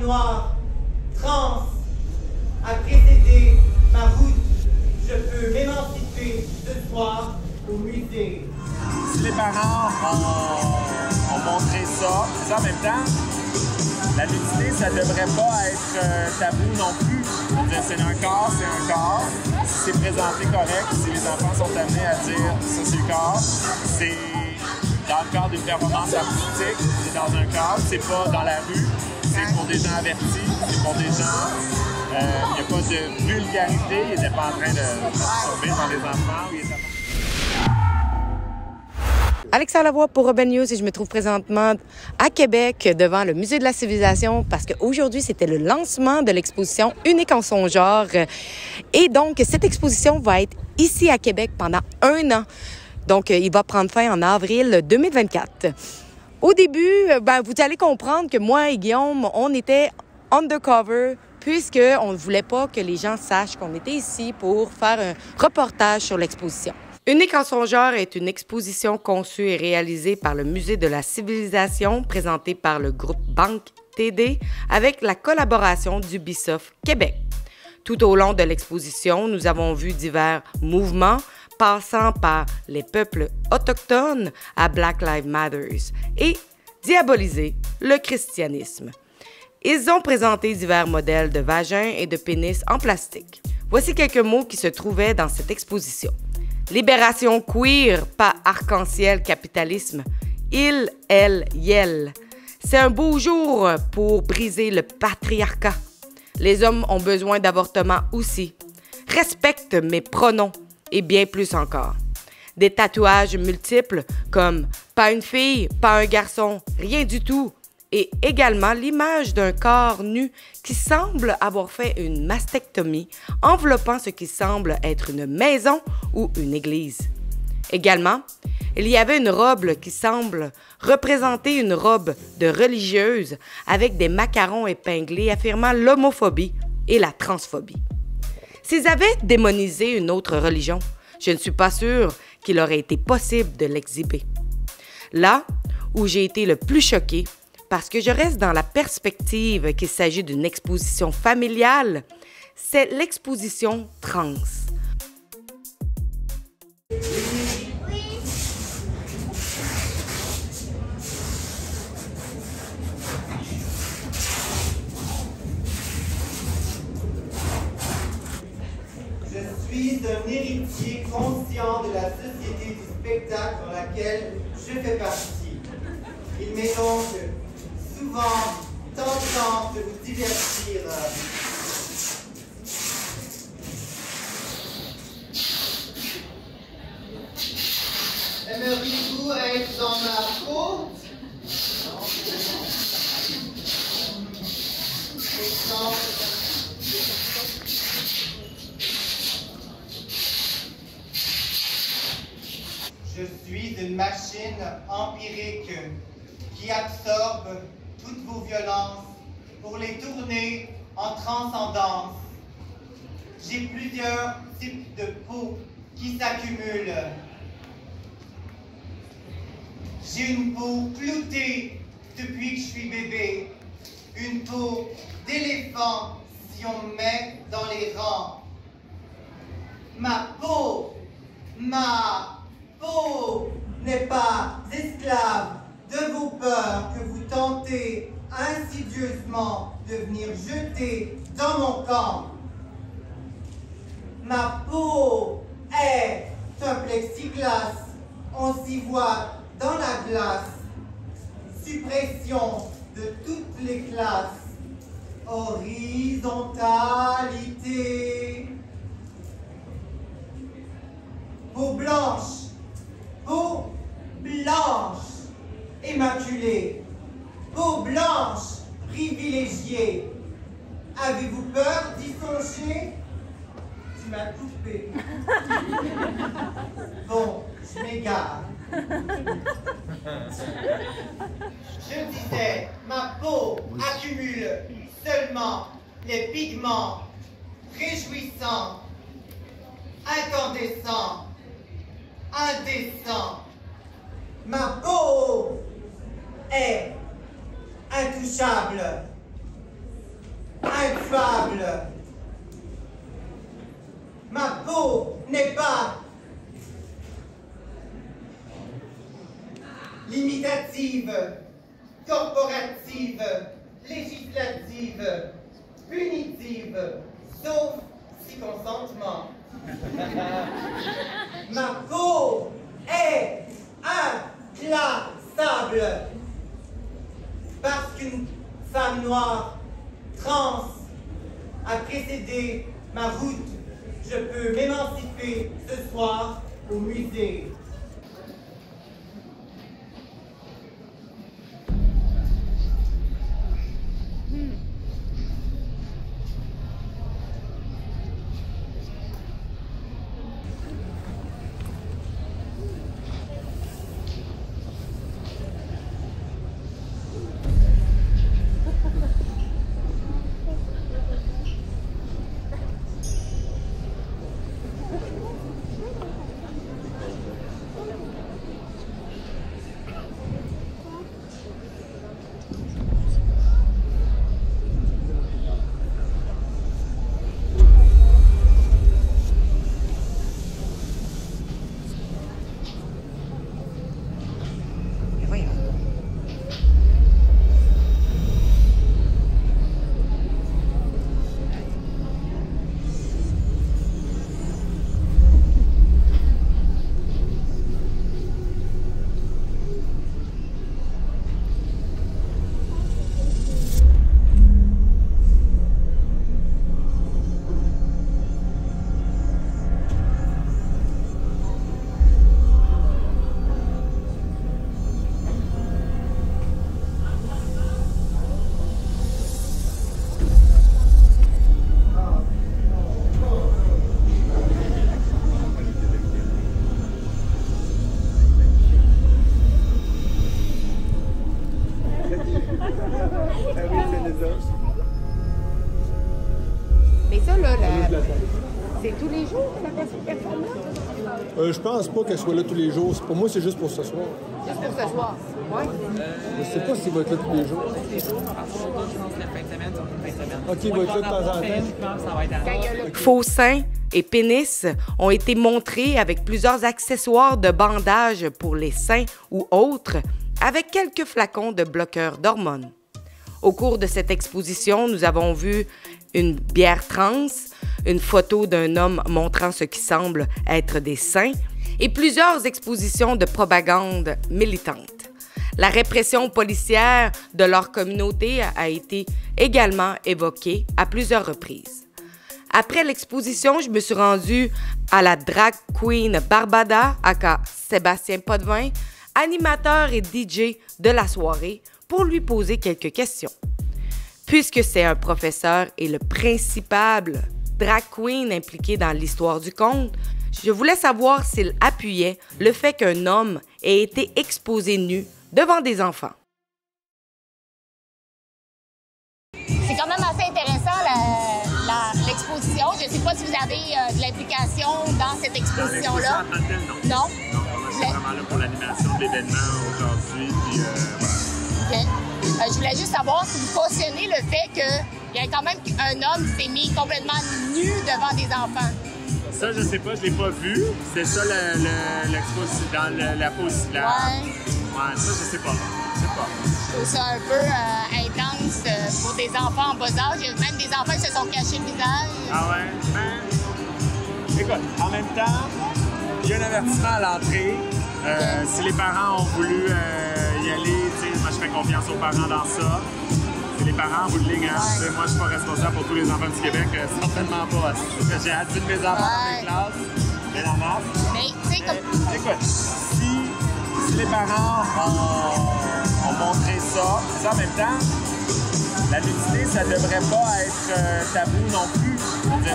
noire, trans, a précédé ma route. Je peux m'émanciper ce soir au musée. Si les parents ont montré ça, puis en même temps, la nudité, ça devrait pas être tabou non plus. C'est un corps, c'est un corps. Si c'est présenté correct, si les enfants sont amenés à dire ça c'est le corps, c'est dans le cadre d'une performance artistique, c'est dans un cadre, c'est pas dans la rue, c'est pour des gens avertis, c'est pour des gens. Il n'y a pas de vulgarité, il n'était pas en train de tomber dans les enfants. Alexa Lavoie pour Urban News et je me trouve présentement à Québec devant le Musée de la Civilisation parce qu'aujourd'hui, c'était le lancement de l'exposition Unique en son genre. Et donc, cette exposition va être ici à Québec pendant 1 an. Donc, il va prendre fin en avril 2024. Au début, vous allez comprendre que moi et Guillaume, on était undercover puisqu'on ne voulait pas que les gens sachent qu'on était ici pour faire un reportage sur l'exposition. Unique en son genre est une exposition conçue et réalisée par le Musée de la Civilisation, présentée par le groupe Banque TD, avec la collaboration d'Ubisoft Québec. Tout au long de l'exposition, nous avons vu divers mouvements, passant par les peuples autochtones à Black Lives Matter et diaboliser le christianisme. Ils ont présenté divers modèles de vagins et de pénis en plastique. Voici quelques mots qui se trouvaient dans cette exposition. Libération queer, pas arc-en-ciel capitalisme. Il, elle, yel. C'est un beau jour pour briser le patriarcat. Les hommes ont besoin d'avortement aussi. Respecte mes pronoms et bien plus encore. Des tatouages multiples comme pas une fille, pas un garçon, rien du tout. Et également l'image d'un corps nu qui semble avoir fait une mastectomie, enveloppant ce qui semble être une maison ou une église. Également, il y avait une robe qui semble représenter une robe de religieuse avec des macarons épinglés affirmant l'homophobie et la transphobie. S'ils avaient démonisé une autre religion, je ne suis pas sûre qu'il aurait été possible de l'exhiber. Là où j'ai été le plus choquée, parce que je reste dans la perspective qu'il s'agit d'une exposition familiale, c'est l'exposition trans. Je suis un héritier conscient de la société du spectacle dans laquelle je fais partie. Il m'est donc souvent tentant de vous divertir. Aimeriez-vous être dans ma peau? Je suis une machine empirique qui absorbe toutes vos violences pour les tourner en transcendance. J'ai plusieurs types de peau qui s'accumulent. J'ai une peau cloutée depuis que je suis bébé, une peau d'éléphant si on me met dans les rangs. Ma peau n'est pas esclave de vos peurs que vous tentez insidieusement de venir jeter dans mon camp. Ma peau est un plexiglas, on s'y voit dans la glace. Suppression de toutes les classes. Horizontalité. Peau blanche, immaculée, peau blanche, privilégiée. Avez-vous peur d'y songer? Tu m'as coupé. Bon, je m'égare. Je disais, ma peau accumule seulement les pigments réjouissants, incandescents, indécents. Ma peau est intouchable. coupable. Ma peau n'est pas limitative, corporative, législative, punitive, sauf si consentement. Ma peau est inclassable parce qu'une femme noire trans a précédé ma route. Je peux m'émanciper ce soir au musée. Mais ça, là, c'est tous les jours que la personne performe là? Je pense pas qu'elle soit là tous les jours. Pour moi, c'est juste pour ce soir. Juste pour ce soir? Oui. Je sais pas s'il va être là tous les jours. OK, il va être là de temps en temps. Faux seins et pénis ont été montrés avec plusieurs accessoires de bandage pour les seins ou autres, avec quelques flacons de bloqueurs d'hormones. Au cours de cette exposition, nous avons vu une bière trans, une photo d'un homme montrant ce qui semble être des seins et plusieurs expositions de propagande militante. La répression policière de leur communauté a été également évoquée à plusieurs reprises. Après l'exposition, je me suis rendue à la drag queen Barbada, aka Sébastien Potvin, animateur et DJ de la soirée, pour lui poser quelques questions. Puisque c'est un professeur et le principal drag queen impliqué dans l'histoire du conte, je voulais savoir s'il appuyait le fait qu'un homme ait été exposé nu devant des enfants. C'est quand même assez intéressant l'exposition. Je ne sais pas si vous avez de l'implication dans cette exposition-là. Non? Non, moi je suis vraiment là pour l'animation de l'événement aujourd'hui. Puis, voilà. OK. Je voulais juste savoir si vous cautionnez le fait qu'il y ait quand même un homme qui s'est mis complètement nu devant des enfants. Ça, je sais pas, je l'ai pas vu. C'est ça l'exposition dans la pause. Ouais, ça, je sais pas. Je trouve ça un peu intense pour des enfants en bas âge. Même des enfants qui se sont cachés le visage. Ah ouais? Ben, écoute, en même temps, il y a un avertissement à l'entrée. Si les parents ont voulu y aller, moi je fais confiance aux parents dans ça. C'est les parents en bout de ligne. Hein? Ouais. Moi je suis pas responsable pour tous les enfants du Québec, certainement pas. J'ai hâte de mes enfants dans les classes, mais la masse. Mais tu sais comme. Écoute, si les parents ont montré ça, en même temps, la nudité, ça devrait pas être tabou non plus.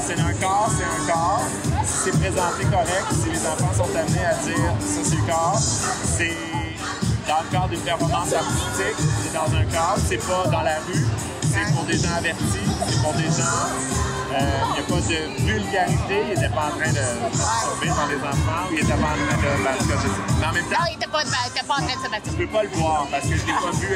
C'est un corps, c'est un corps. Si c'est présenté correct, si les enfants sont amenés à dire ça c'est le corps, c'est dans le cadre d'une performance artistique, c'est dans un cadre, c'est pas dans la rue, c'est pour des gens avertis, c'est pour des gens. Il n'y a pas de vulgarité, il n'était pas en train de masturber dans les enfants, il n'était pas en train de. Mais en même temps. Non, il n'était pas en train de se battre. Je ne peux pas le voir parce que je ne l'ai pas vu.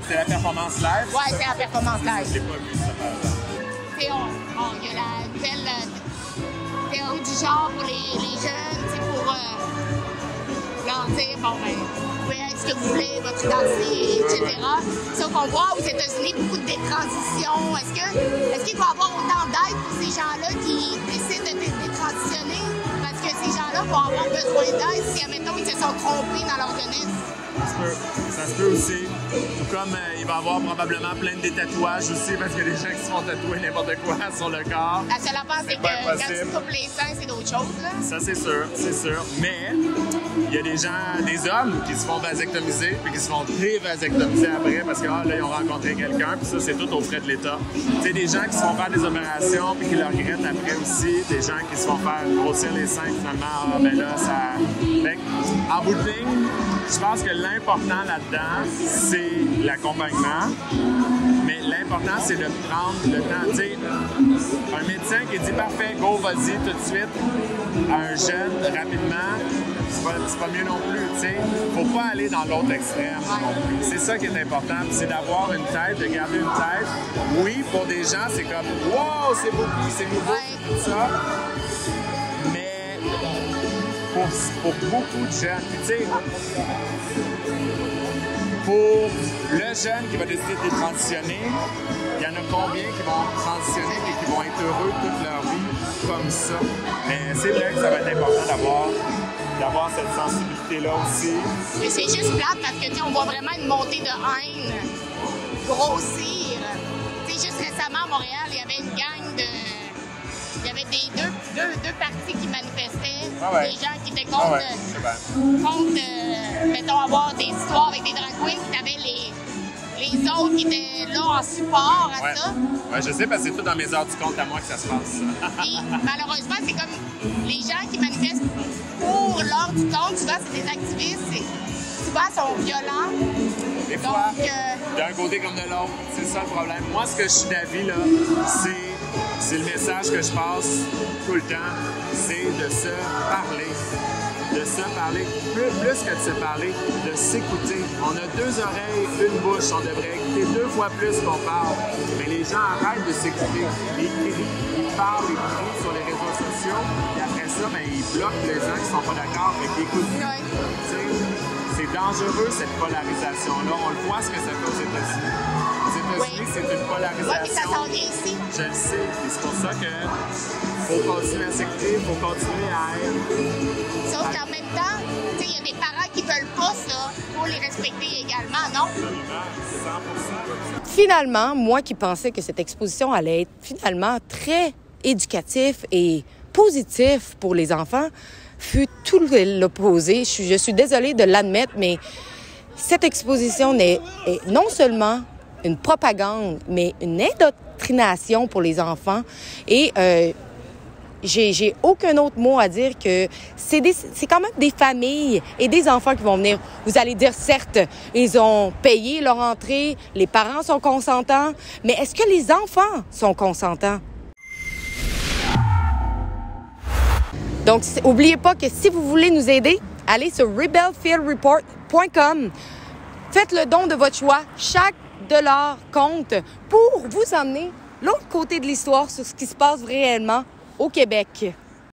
C'est la performance live. Oui, c'est la performance live. Je ne l'ai pas vu, ça, par exemple. il y a la nouvelle théorie du genre pour les jeunes, pour leur dire, bon, ben, vous pouvez être ce que vous voulez, votre identité, etc. Sauf qu'on voit aux États-Unis beaucoup de détransitions. Est-ce qu'il va y avoir autant d'aide pour ces gens-là qui décident de détransitionner? Parce que ces gens-là vont avoir besoin d'aide si, admettons, ils se sont trompés dans leur jeunesse. Ça se peut aussi. Tout comme il va y avoir probablement plein de tatouages aussi, parce qu'il y a des gens qui se font tatouer n'importe quoi sur le corps. La seule affaire, c'est que quand tu coupes les seins, c'est d'autres choses. Là. Ça, c'est sûr. Mais il y a des gens, des hommes qui se font vasectomiser, puis qui se font dévasectomiser après, parce que là, ils ont rencontré quelqu'un, puis ça, c'est tout aux frais de l'État. Tu sais, des gens qui se font faire des opérations, puis qui le regrettent après aussi. Des gens qui se font faire grossir les seins, finalement, ben là, ça... Fait, en bout de ligne, je pense que l'important là-dedans, c'est l'accompagnement, mais l'important, c'est de prendre le temps. Tu sais, un médecin qui dit « Parfait, go, vas-y tout de suite » à un jeune, rapidement, c'est pas mieux non plus, tu sais. Faut pas aller dans l'autre extrême non plus. C'est ça qui est important, c'est d'avoir une tête, de garder une tête. Oui, pour des gens, c'est comme « Wow, c'est beaucoup, c'est nouveau, tout ça », mais pour beaucoup de jeunes, tu sais, pour le jeune qui va décider de transitionner, il y en a combien qui vont transitionner et qui vont être heureux toute leur vie comme ça? Mais c'est vrai que ça va être important d'avoir cette sensibilité-là aussi. Mais c'est juste plate parce que on voit vraiment une montée de haine grossir. Tu sais, juste récemment à Montréal, il y avait une gang de... Il y avait deux partis qui manifestaient, des gens qui étaient contre, mettons, avoir des histoires avec des drag queens, puis t'avais les autres qui étaient là en support à ça. Oui, je sais, parce que c'est tout dans mes heures du compte à moi que ça se passe. Puis, malheureusement, c'est comme les gens qui manifestent pour l'heure du compte, souvent, c'est des activistes, souvent, sont violents. Des fois, d'un côté comme de l'autre, c'est ça le problème. Moi, ce que je suis d'avis, là, c'est le message que je passe tout le temps, c'est de se parler. De se parler, plus que de se parler, de s'écouter. On a deux oreilles, une bouche, on devrait écouter 2 fois plus qu'on parle. Mais les gens arrêtent de s'écouter. Ils parlent, ils crient sur les réseaux sociaux, et après ça, ben, ils bloquent les gens qui ne sont pas d'accord, et qui écoutent. C'est dangereux, cette polarisation-là. On le voit ce que ça fait aux États-Unis. Aux États-Unis, c'est une polarisation. Oui, puis ça s'en vient ici. Je le sais. Et c'est pour ça que faut continuer à s'écouter, il faut continuer à être. Sauf qu'en même temps, il y a des parents qui veulent pas ça. Il faut les respecter également, non? Absolument, 100%. Finalement, moi qui pensais que cette exposition allait être finalement très éducatif et positif pour les enfants, fut tout l'opposé. Je suis désolée de l'admettre, mais cette exposition est non seulement une propagande, mais une indoctrination pour les enfants. Et j'ai aucun autre mot à dire que c'est quand même des familles et des enfants qui vont venir. Vous allez dire, certes, ils ont payé leur entrée, les parents sont consentants, mais est-ce que les enfants sont consentants? Donc, n'oubliez pas que si vous voulez nous aider, allez sur rebelfieldreport.com. Faites le don de votre choix. Chaque dollar compte pour vous emmener l'autre côté de l'histoire sur ce qui se passe réellement au Québec.